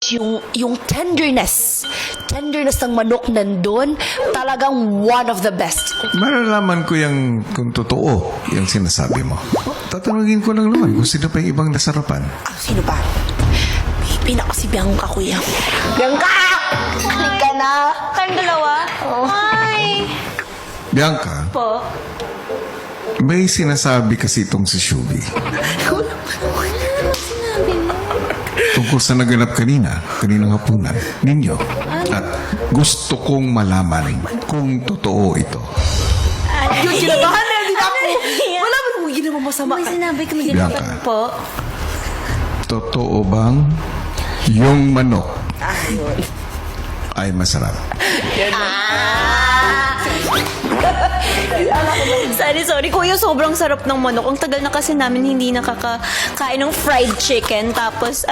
yung tenderness ng manok nandun, talagang one of the best. Malalaman ko yung kung totoo yung sinasabi mo. Tatanungin ko lang naman kung sino pa yung ibang nasarapan. Sino ba? Maybe na kasi Bianca, kuya. Bianca! Halika na. Kayong dalawa? Hi! Bianca, Po? may sinasabi kasi itong si Shubi. Tungkol sa naganap kaninang hapunan ninyo. At gusto kong malaman kung totoo ito. Yung kinabahan na, hindi na ako. Wala mo nung ginawa masama. May sinabi kami Bianca. ginawa po. Totoo bang yung manok ay masarap? Sorry. Kuya, sobrang sarap ng manok. Ang tagal na kasi namin hindi nakakain ng fried chicken. Tapos,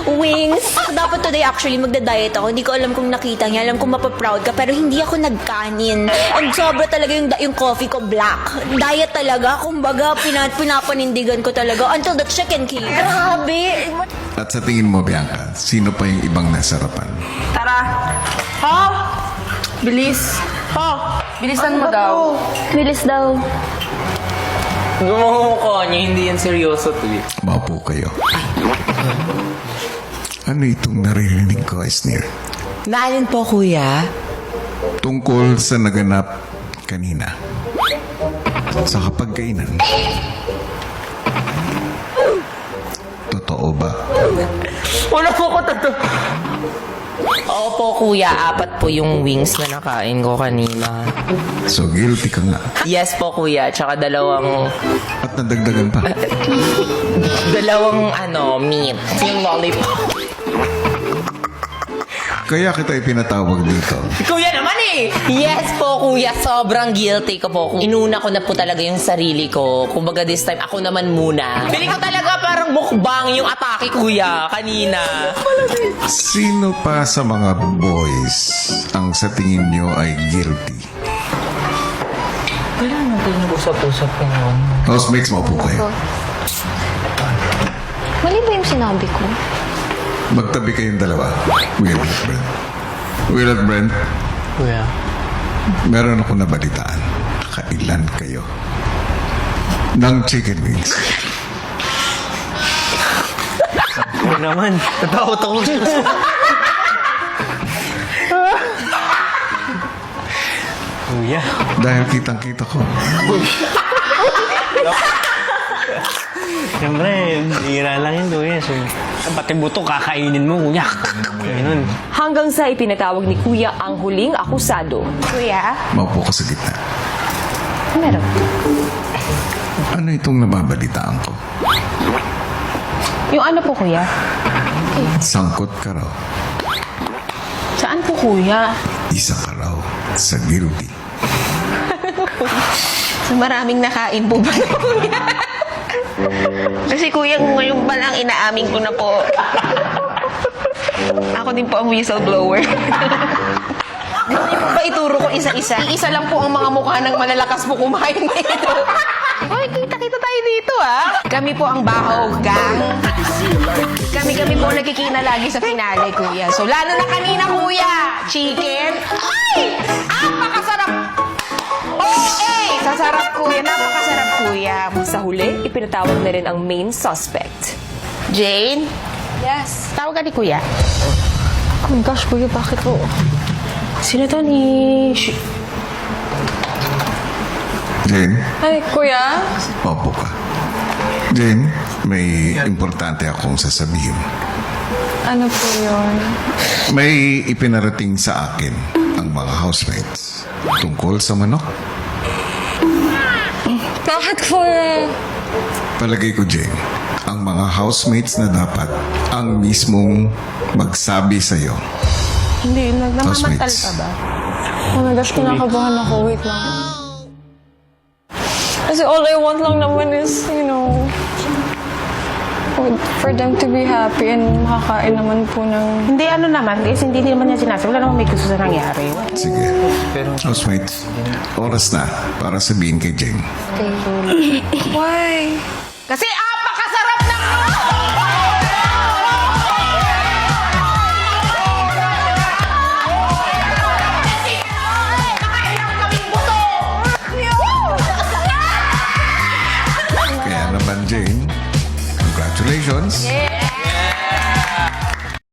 wings. Dapat today actually magda-diet ako. Hindi ko alam kung nakita niya. Alam kong mapaproud ka. Pero hindi ako nagkanin. And sobra talaga yung coffee ko black. Diet talaga. Kumbaga, pinapanindigan ko talaga. Until the chicken came. Grabe. At sa tingin mo, Bianca, sino pa yung ibang nasarapan? Tara. Ha? Bilis. Ha? Bilisan mo daw. Bilis daw. Gumamukha niya, hindi yan seryoso to eh. Maupo kayo. Ano itong naririnig ko, Esnir? Naalin po, kuya. Tungkol sa naganap kanina. Sa kapagkainan. Totoo ba? Wala po ko totoo. Oo po kuya, 4 po yung wings na nakain ko kanina. So guilty ka nga. Yes po kuya, tsaka dalawang At nadagdagan pa. meat. Yung lollipop. Kaya kita ipinatawag dito. Kuya naman eh! Yes po kuya, sobrang guilty ko po. Inuna ko na po talaga yung sarili ko. Kumbaga this time, ako naman muna. Feeling ko talaga parang mukbang yung atake kuya kanina. Sino pa sa mga boys ang sa tingin nyo ay guilty? Wala natin yung usap-usap ngayon. Housemates, maupo kayo. Mali ba yung sinabi ko? Magtabi kayong dalawa. Will at Brent. Will at Brent, Kuya. meron ako nabalitaan. Kailan kayo? Ng chicken wings. Ano naman? Natakot ako. Kuya. Dahil kitang-kita ko. Siyempre, hira lang yun, kuya. So, pati buto, kakainin mo, kuya. Ganun. Hanggang sa ipinatawag ni Kuya ang huling akusado. Kuya? Maupo ka sa gitna. Meron. Ano itong nababalitaan ko? Yung ano po, kuya? Sangkot ka raw. Saan po, kuya? Isa ka raw sa guilty. So, maraming nakain po ba, kuya? Kasi kuya, ngayon pa lang inaamin ko na po. Ako din po ang whistleblower. Hindi po ba ituro ko isa-isa? Isa lang po ang mga mukha ng malalakas po kumain dito. Hoy, kita-kita tayo dito, Kami po ang Bahaw Gang. Kami po nagkikina lagi sa finale, kuya. So, lalo na kanina, kuya. Chicken. Ay! Napakasarap! Sasarap, kuya. Napakasarap, kuya. Sa huli, ipinatawag na rin ang main suspect. Jane? Yes. Tawag ka ni kuya. Oh my gosh, kuya, bakit po? Sino to ni... Jane, Ay, kuya? maupo ka. Jane, may importante akong sasabihin. Ano po yun? May ipinarating sa akin ang mga housemates tungkol sa manok. Bakit kuya? Palagay ko, Jane, ang mga housemates na dapat ang mismong magsabi sa'yo. Hindi, nagmamatal Housemates. pa ba? Oh my gosh, kinakabahan ako. Wait lang. Kasi all I want lang naman is, for them to be happy and makakain naman po ng... Hindi, ano naman. Kasi hindi naman niya sinasabi. Wala namang may gusto sa nangyari. Sige. Housemates, oras na para sabihin kay Jane. Why? Kasi apakasarap ng... Jane, congratulations.